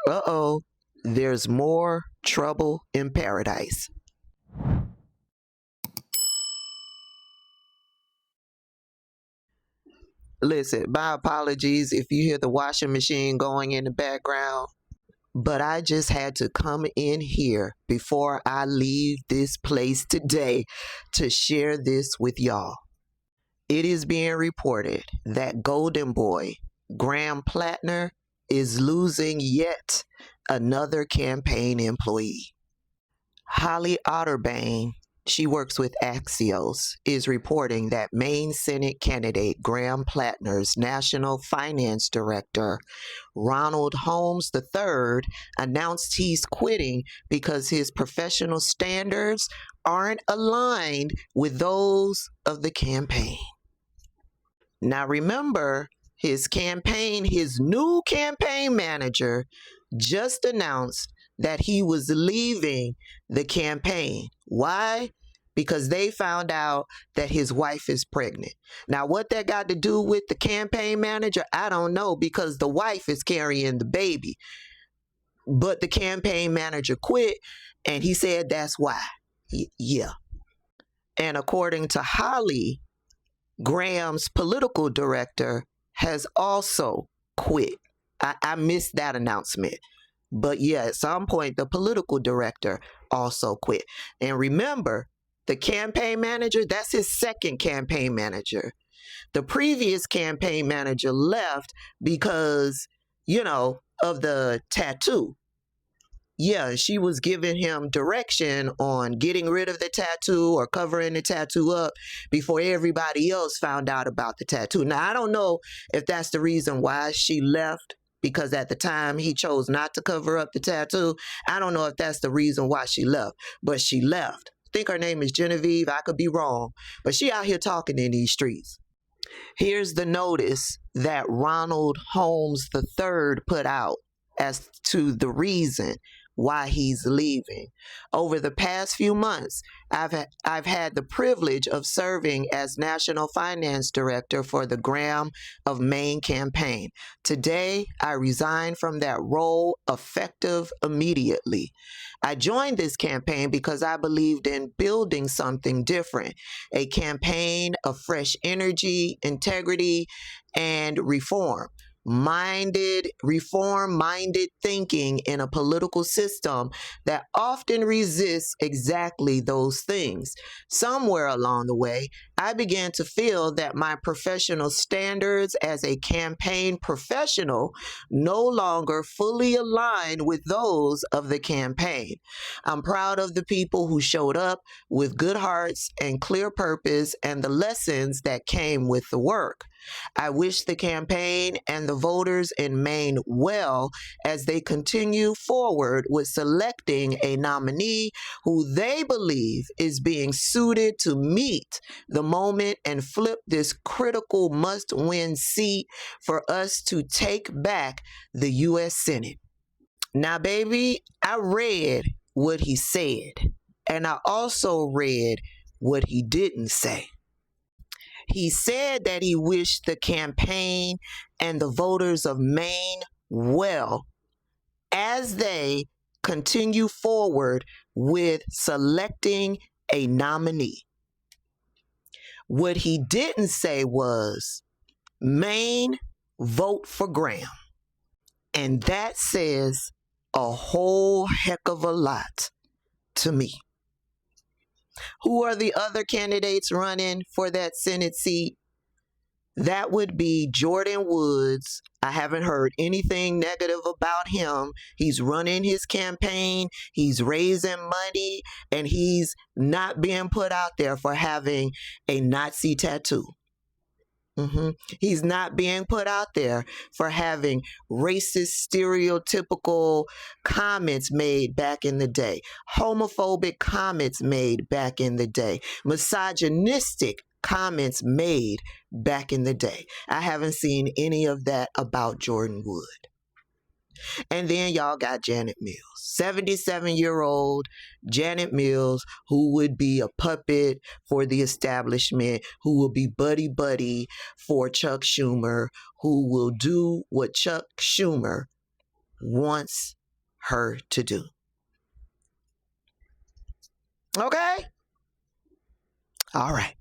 Uh-oh, there's more trouble in paradise. Listen, my apologies if you hear the washing machine going in the background, but I just had to come in here before I leave this place today to share this with y'all. It is being reported that Golden Boy, Graham Platner, is losing yet another campaign employee. Holly Otterbane, she works with Axios, is reporting that Maine Senate candidate Graham Platner's National Finance Director, Ronald Holmes III, announced he's quitting because his professional standards aren't aligned with those of the campaign. Now remember, his new campaign manager just announced that he was leaving the campaign. Why? Because they found out that his wife is pregnant. Now, what that got to do with the campaign manager, I don't know, because the wife is carrying the baby. But the campaign manager quit, and he said that's why. Yeah. And according to Holly, Graham's political director has also quit. I missed that announcement. But yeah, at some point, the political director also quit. And remember, the campaign manager, that's his second campaign manager. The previous campaign manager left because, of the tattoo. Yeah, she was giving him direction on getting rid of the tattoo or covering the tattoo up before everybody else found out about the tattoo. Now, I don't know if that's the reason why she left, because at the time he chose not to cover up the tattoo. I don't know if that's the reason why she left, but she left. I think her name is Genevieve. I could be wrong, but she out here talking in these streets. Here's the notice that Ronald Holmes III put out as to the reason why he's leaving. Over the past few months, I've had the privilege of serving as National Finance Director for the Graham of Maine campaign. Today, I resign from that role effective immediately. I joined this campaign because I believed in building something different, a campaign of fresh energy, integrity, and reform-minded thinking in a political system that often resists exactly those things. Somewhere along the way, I began to feel that my professional standards as a campaign professional no longer fully aligned with those of the campaign. I'm proud of the people who showed up with good hearts and clear purpose and the lessons that came with the work. I wish the campaign and the voters in Maine well as they continue forward with selecting a nominee who they believe is being suited to meet the moment and flip this critical must-win seat for us to take back the U.S. Senate. Now, baby, I read what he said, and I also read what he didn't say. He said that he wished the campaign and the voters of Maine well as they continue forward with selecting a nominee. What he didn't say was, Maine, vote for Graham. And that says a whole heck of a lot to me. Who are the other candidates running for that Senate seat? That would be Jordan Woods. I haven't heard anything negative about him. He's running his campaign, he's raising money, and he's not being put out there for having a Nazi tattoo. He's not being put out there for having racist, stereotypical comments made back in the day, homophobic comments made back in the day, misogynistic comments made back in the day. I haven't seen any of that about Jordan Wood. And then y'all got Janet Mills, 77-year-old Janet Mills, who would be a puppet for the establishment, who will be buddy for Chuck Schumer, who will do what Chuck Schumer wants her to do. Okay? All right.